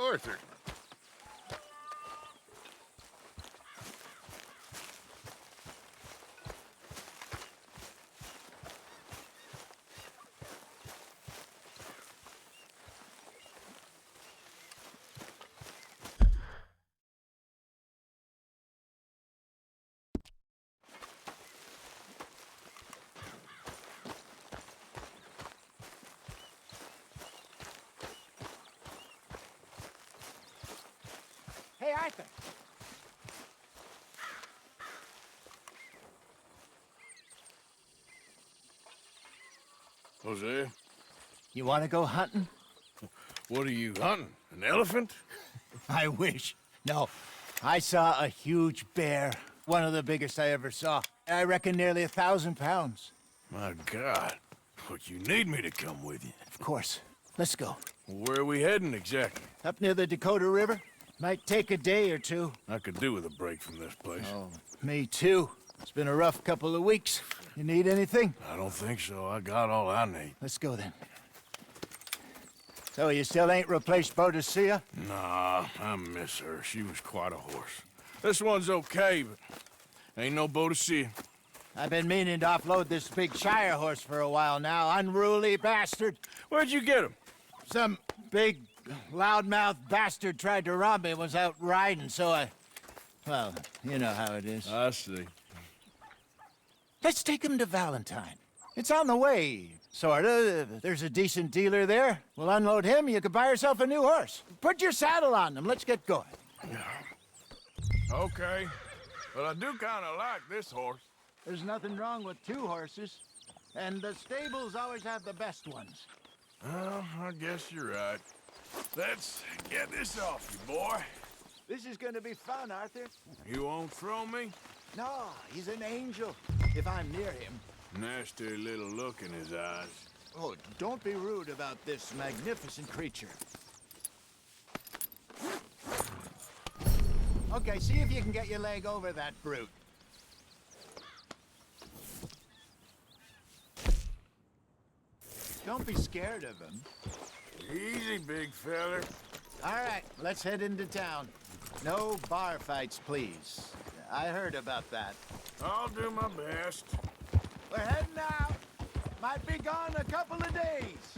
Arthur. Hey, Arthur. Jose, You want to go hunting? what are you hunting? An elephant? I wish. No, I saw a huge bear. One of the biggest I ever saw. I reckon nearly 1,000 pounds. My God. But you need me to come with you. Of course. Let's go. Where are we heading exactly? Up near the Dakota River. Might take a day or two. I could do with a break from this place. Oh, me too. It's been a rough couple of weeks. You need anything? I don't think so. I got all I need. Let's go then. So you still ain't replaced Boadicea? Nah, I miss her. She was quite a horse. This one's okay, but ain't no Boadicea. I've been meaning to offload this big Shire horse for a while now. Unruly bastard. Where'd you get him? Some big, loudmouth bastard tried to rob me and was out riding, so I... Well, you know how it is. I see. Let's take him to Valentine. It's on the way, sorta. There's a decent dealer there. We'll unload him, you could buy yourself a new horse. Put your saddle on him, let's get going. Okay, but I do kind of like this horse. There's nothing wrong with two horses, and the stables always have the best ones. Well, I guess you're right. Let's get this off you, boy. This is gonna be fun, Arthur. You won't throw me? No, he's an angel, if I'm near him. Nasty little look in his eyes. Oh, don't be rude about this magnificent creature. Okay, see if you can get your leg over that brute. Don't be scared of him. Easy, big feller. All right, let's head into town. No bar fights, please. I heard about that. I'll do my best. We're heading out. Might be gone a couple of days.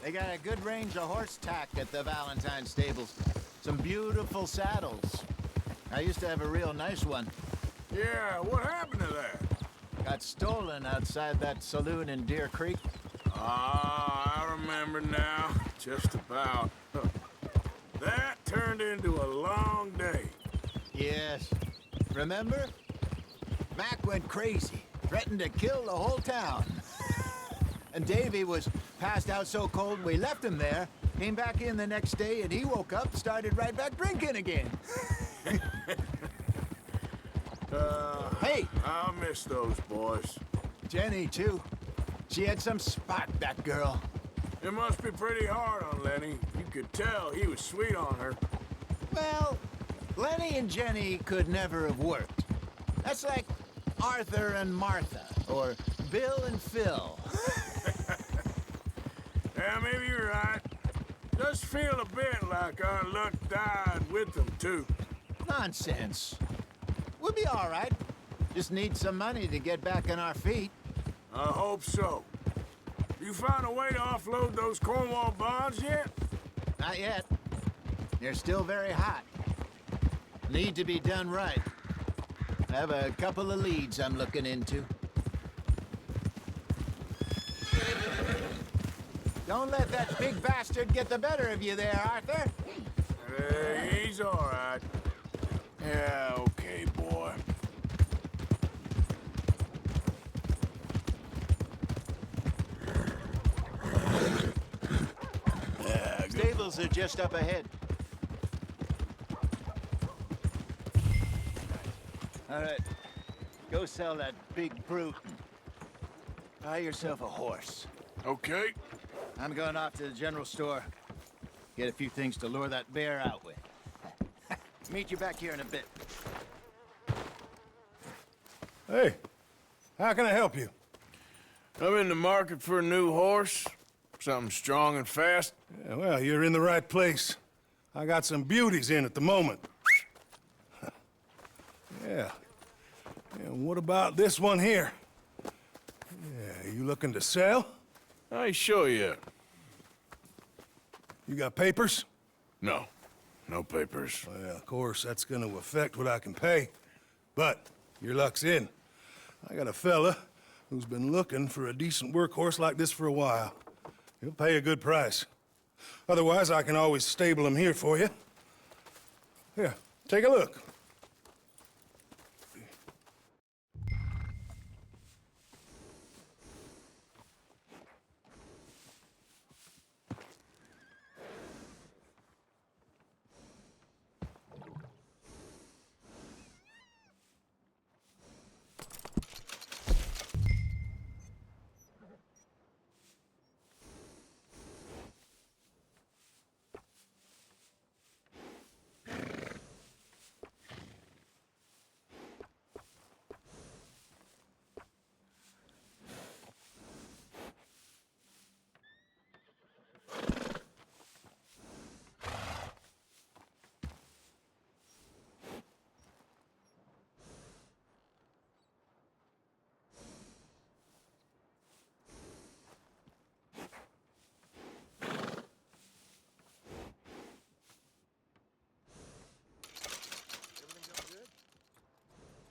They got a good range of horse tack at the Valentine stables. Some beautiful saddles. I used to have a real nice one. Yeah, what happened to that? Got stolen outside that saloon in Deer Creek. Ah, I remember now. Just about. That turned into a long day. Yes. Remember? Mac went crazy. Threatened to kill the whole town. And Davy was passed out so cold we left him there. Came back in the next day and he woke up, started right back drinking again. Hey! I miss those boys. Jenny, too. She had some spot, that girl. It must be pretty hard on Lenny. You could tell he was sweet on her. Well, Lenny and Jenny could never have worked. That's like Arthur and Martha, or Bill and Phil. Yeah, maybe you're right. Does feel a bit like our luck died with them, too. Nonsense. We'll be all right. Just need some money to get back on our feet. I hope so. You found a way to offload those Cornwall bonds yet? Not yet. They're still very hot. Need to be done right. I have a couple of leads I'm looking into. Don't let that big bastard get the better of you there, Arthur. He's all right. Yeah, okay, boy. Yeah, Stables are just up ahead. All right, go sell that big brute. Buy yourself a horse. okay. I'm going off to the general store. Get a few things to lure that bear out with. Meet you back here in a bit. Hey, how can I help you? I'm in the market for a new horse. Something strong and fast? Yeah, well, you're in the right place. I got some beauties in at the moment. Yeah. And what about this one here? Yeah, you looking to sell? I ain't sure yet. You got papers? No. No papers. Well, of course, that's gonna affect what I can pay. But your luck's in. I got a fella who's been looking for a decent workhorse like this for a while. He'll pay a good price. Otherwise, I can always stable him here for you. Here, take a look.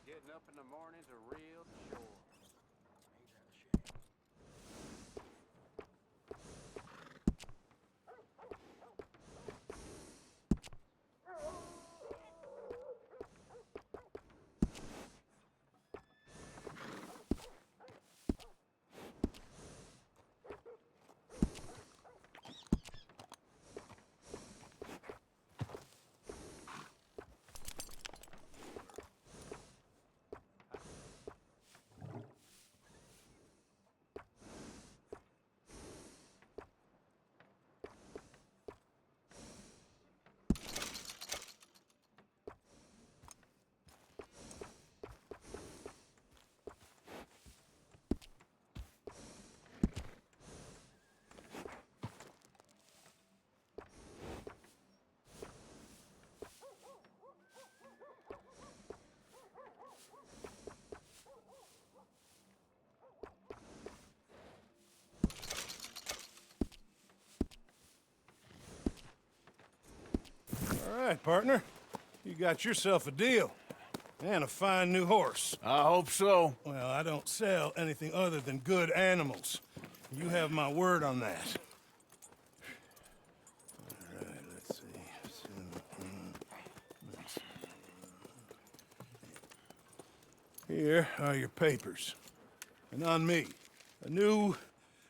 Getting up in the morning's a real chore. All right, partner. You got yourself a deal. And a fine new horse. I hope so. Well, I don't sell anything other than good animals. You have my word on that. All right, let's see. Here are your papers. And on me, a new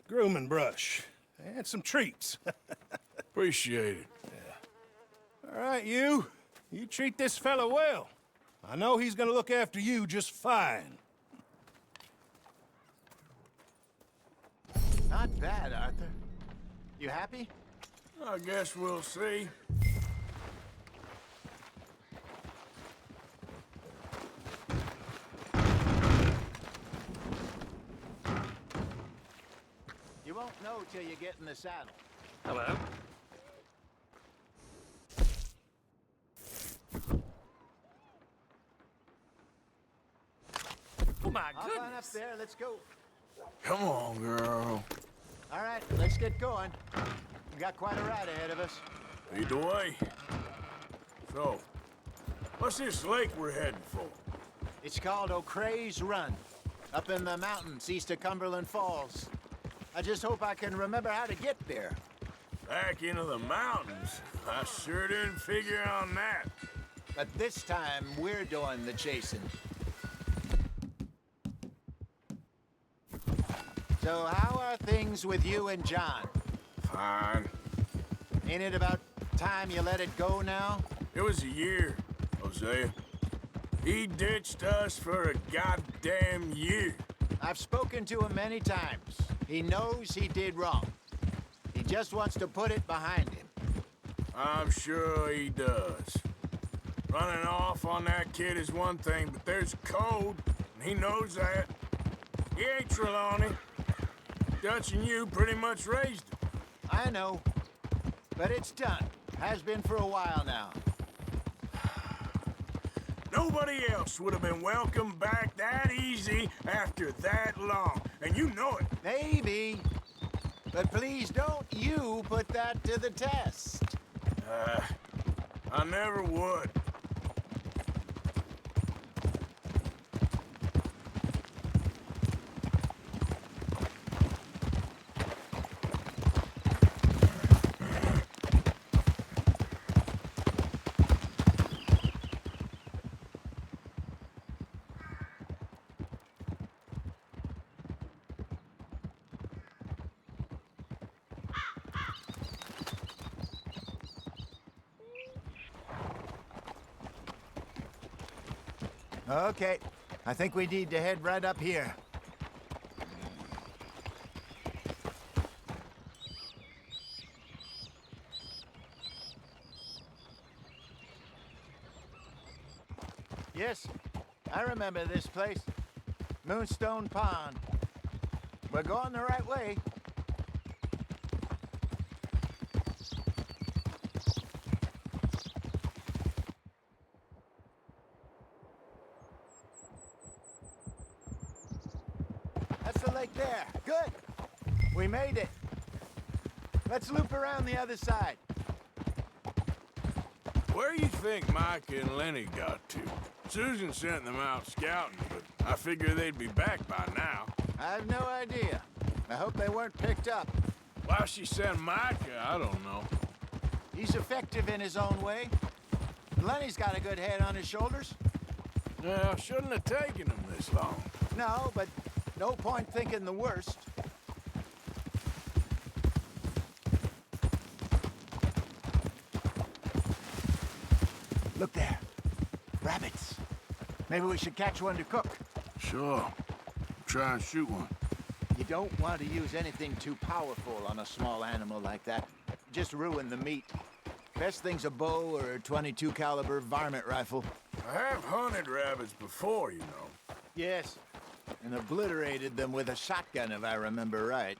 grooming brush. And some treats. Appreciate it. All right, you. You treat this fella well. I know he's gonna look after you just fine. Not bad, Arthur. You happy? I guess we'll see. You won't know till you get in the saddle. Hello? Oh my Hop on up goodness! there, let's go. Come on, girl. All right, let's get going. We got quite a ride ahead of us. Lead the way. So, what's this lake we're heading for? It's called O'Creagh's Run, up in the mountains east of Cumberland Falls. I just hope I can remember how to get there. Back into the mountains? I sure didn't figure on that. But this time, we're doing the chasing. So how are things with you and John? Fine. Ain't it about time you let it go now? It was a year, Hosea. He ditched us for a goddamn year. I've spoken to him many times. He knows he did wrong. He just wants to put it behind him. I'm sure he does. Running off on that kid is one thing, but there's code, and he knows that. He ain't Trelawney. Dutch and you pretty much raised him. I know. But it's done. Has been for a while now. Nobody else would have been welcomed back that easy after that long, and you know it. Maybe. But please don't you put that to the test. I never would. Okay. I think we need to head right up here. Yes, I remember this place. Moonstone Pond. We're going the right way. That's the lake there. Good. We made it. Let's loop around the other side. Where you think Mike and Lenny got to? Susan sent them out scouting, but I figure they'd be back by now. I have no idea. I hope they weren't picked up. Why she sent Micah, I don't know. He's effective in his own way. Lenny's got a good head on his shoulders. Yeah, shouldn't have taken them this long. No, but no point thinking the worst. Look there. Rabbits. Maybe we should catch one to cook. Sure. Try and shoot one. You don't want to use anything too powerful on a small animal like that. Just ruin the meat. Best thing's a bow or a .22 caliber varmint rifle. I have hunted rabbits before, you know. Yes, and obliterated them with a shotgun if I remember right.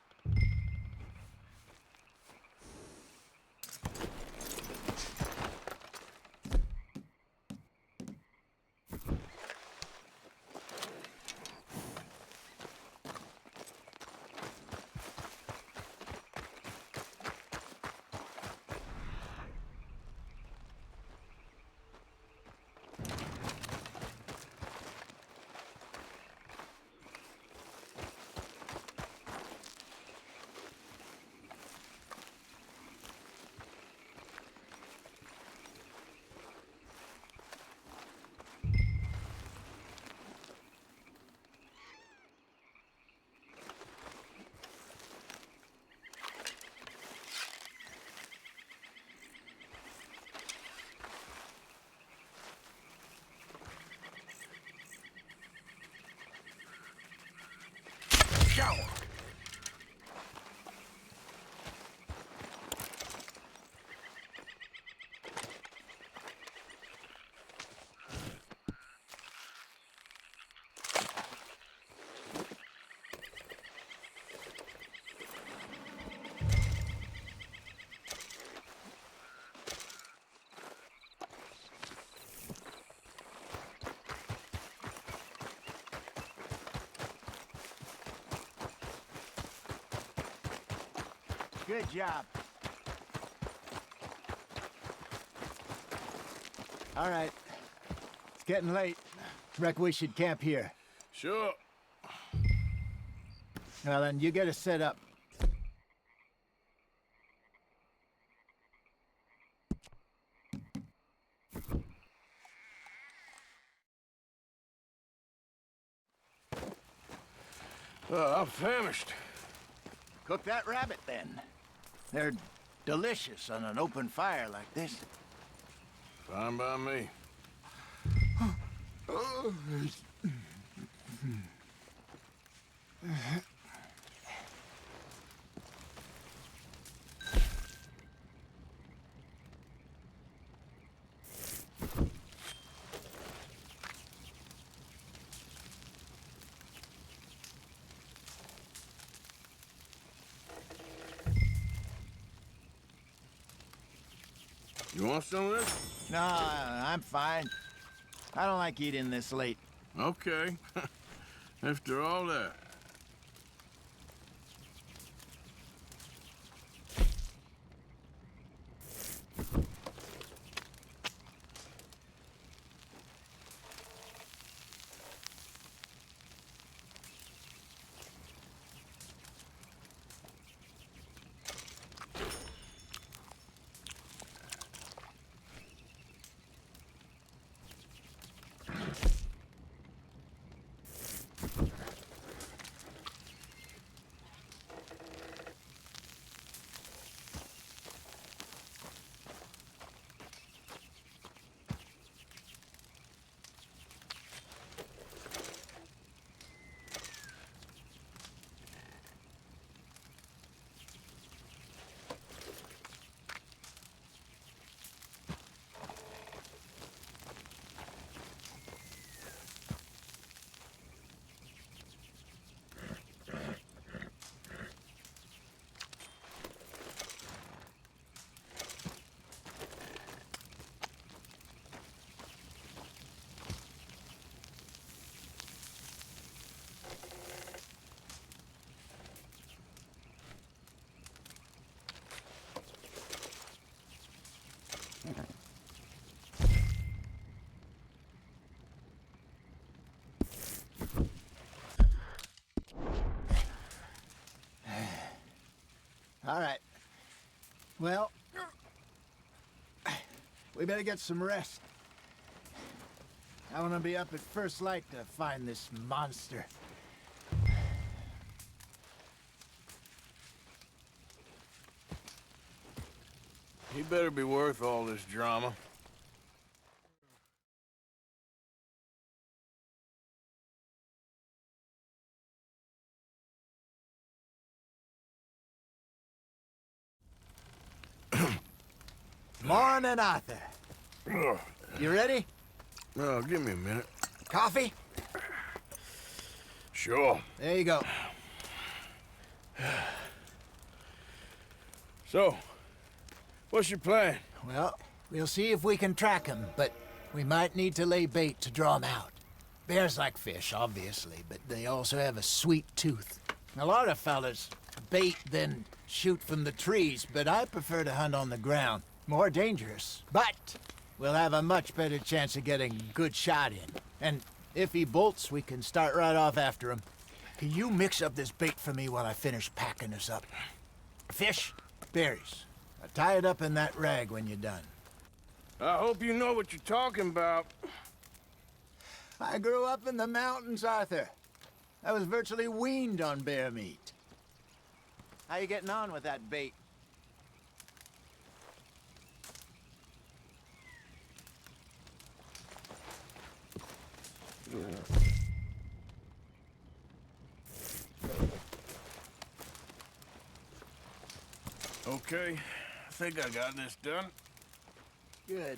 Go! Good job. All right. It's getting late. Reckon we should camp here. Sure. Well, then, you get us set up. I'm famished. Cook that rabbit, then. They're delicious on an open fire like this. Fine by me. You want some of this? No, I'm fine. I don't like eating this late. Okay. After all that. All right. Well, we better get some rest. I want to be up at first light to find this monster. He better be worth all this drama. Morning, Arthur. You ready? Oh, give me a minute. Coffee? Sure. There you go. So, what's your plan? Well, we'll see if we can track him, but we might need to lay bait to draw him out. Bears like fish, obviously, but they also have a sweet tooth. A lot of fellas bait, then shoot from the trees, but I prefer to hunt on the ground. More dangerous, but we'll have a much better chance of getting a good shot in. And if he bolts, we can start right off after him. Can you mix up this bait for me while I finish packing this up? Fish, berries. Tie it up in that rag when you're done. I hope you know what you're talking about. I grew up in the mountains, Arthur. I was virtually weaned on bear meat. How you getting on with that bait? Okay, I think I got this done. Good.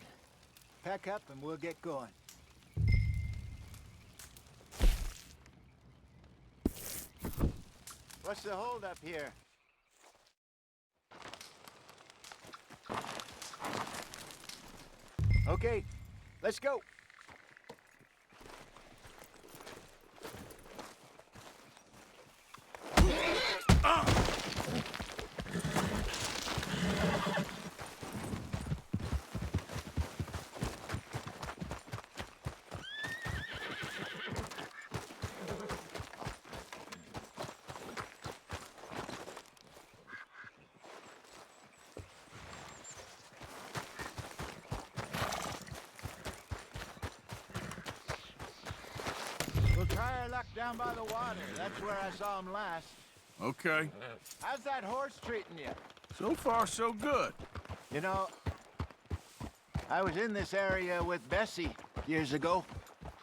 Pack up and we'll get going. What's the holdup here? Okay, let's go. We'll try our luck down by the water. That's where I saw him last. Okay. How's that horse treating you? So far, so good. You know, I was in this area with Bessie years ago.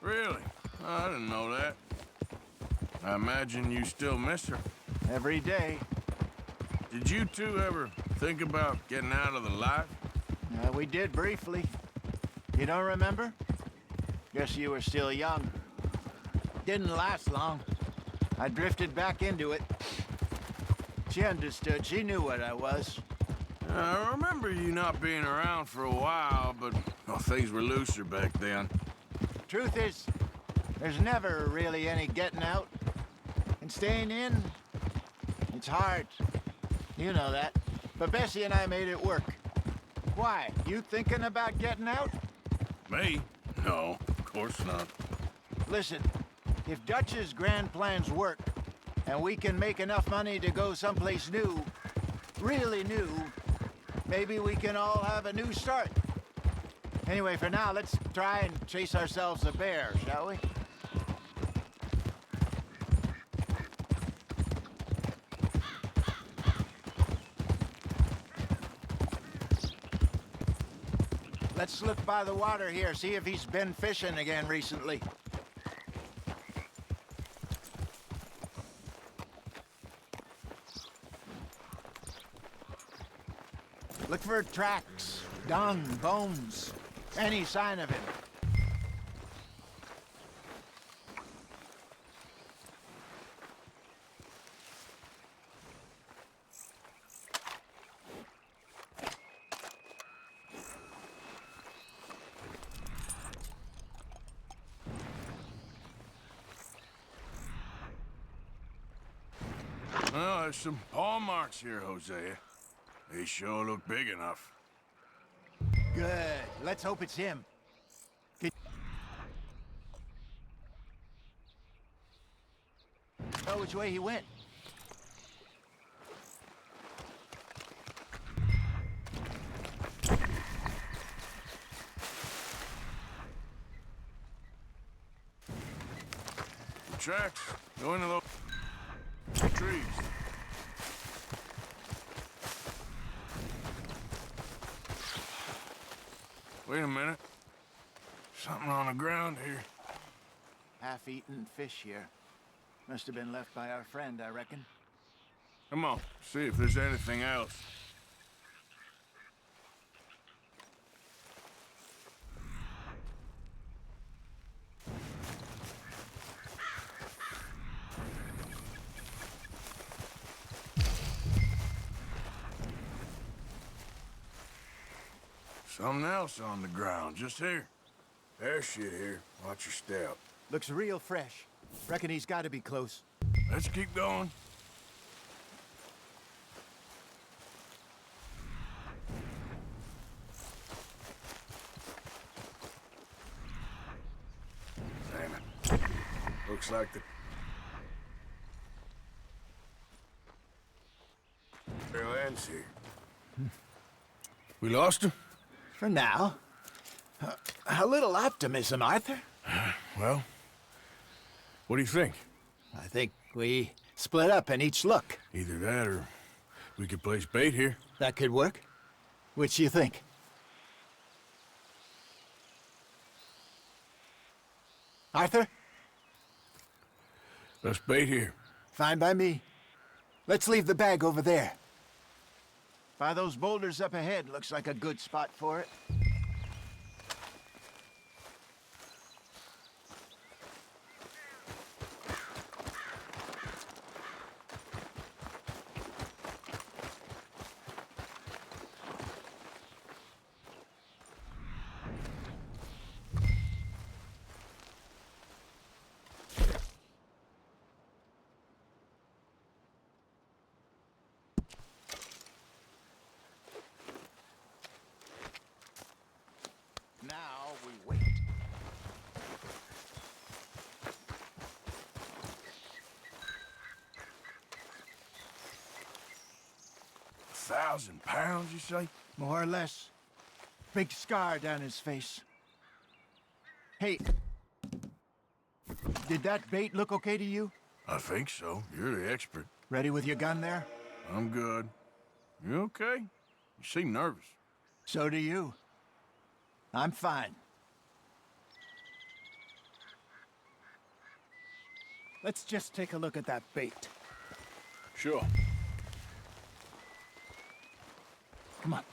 Really? I didn't know that. I imagine you still miss her. Every day. Did you two ever think about getting out of the life? We did briefly. You don't remember? Guess you were still young. Didn't last long. I drifted back into it. She understood. She knew what I was. I remember you not being around for a while, but well, things were looser back then. Truth is, there's never really any getting out. And staying in, it's hard. You know that. But Bessie and I made it work. Why? You thinking about getting out? Me? No, of course not. Listen, if Dutch's grand plans work, and we can make enough money to go someplace new, really new, maybe we can all have a new start. Anyway, for now, let's try and chase ourselves a bear, shall we? Let's look by the water here, see if he's been fishing again recently. Look for tracks, dung, bones, any sign of him. Well, there's some paw marks here, Hosea. They sure look big enough. Good. Let's hope it's him. Know which way he went. The tracks go into those trees. Wait a minute. Something on the ground here. Half-eaten fish here. Must have been left by our friend, I reckon. Come on, see if there's anything else. Something else on the ground, just here. There's shit here. Watch your step. Looks real fresh. Reckon he's got to be close. Let's keep going. Damn it. Looks like the... trail ends here. We lost him? For now. A little optimism, Arthur. Well, what do you think? I think we split up and each look. Either that or we could place bait here. That could work. Which you think? Arthur? Let's bait here. Fine by me. Let's leave the bag over there. By those boulders up ahead, looks like a good spot for it. Now we wait. £1,000, you say? More or less. Big scar down his face. Hey, did that bait look okay to you? I think so. You're the expert. Ready with your gun there? I'm good. You okay? You seem nervous. So do you. I'm fine. Let's just take a look at that bait. Sure. Come on.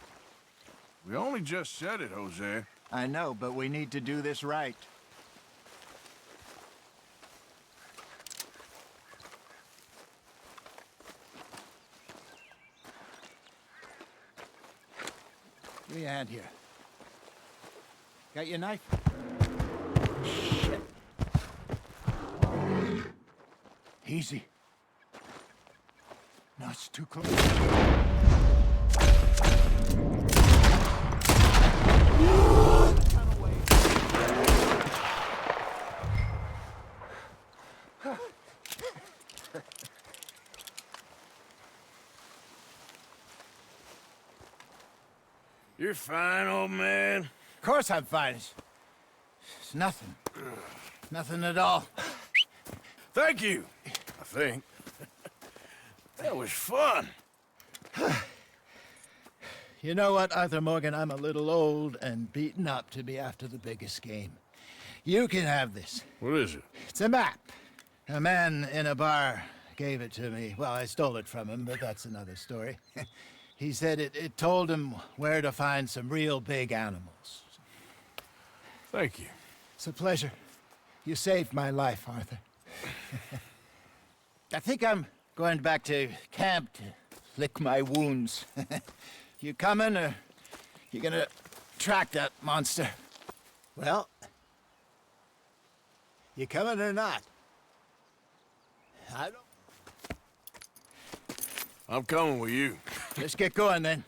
We only just said it, Jose. I know, but we need to do this right. me a hand here. Got your knife? Easy. No, it's too close. You're fine, old man. Of course I'm fine. It's nothing. Nothing at all. Thank you, I think. That was fun. You know what, Arthur Morgan? I'm a little old and beaten up to be after the biggest game. You can have this. What is it? It's a map. A man in a bar gave it to me. Well, I stole it from him, but that's another story. He said it told him where to find some real big animals. Thank you. It's a pleasure. You saved my life, Arthur. I think I'm going back to camp to lick my wounds. You coming, or you gonna track that monster? Well, you coming or not? I don't... I'm coming with you. Let's get going, then.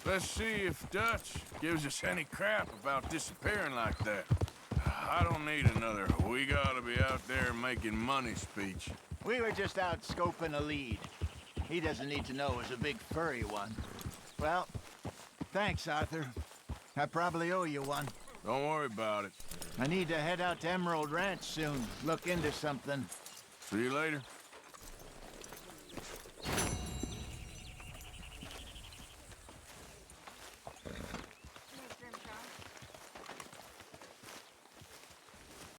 Let's see if Dutch gives us any crap about disappearing like that. I don't need another "we gotta be out there making money" speech. We were just out scoping a lead. He doesn't need to know it was a big furry one. Well, thanks, Arthur. I probably owe you one. Don't worry about it. I need to head out to Emerald Ranch soon. Look into something. See you later.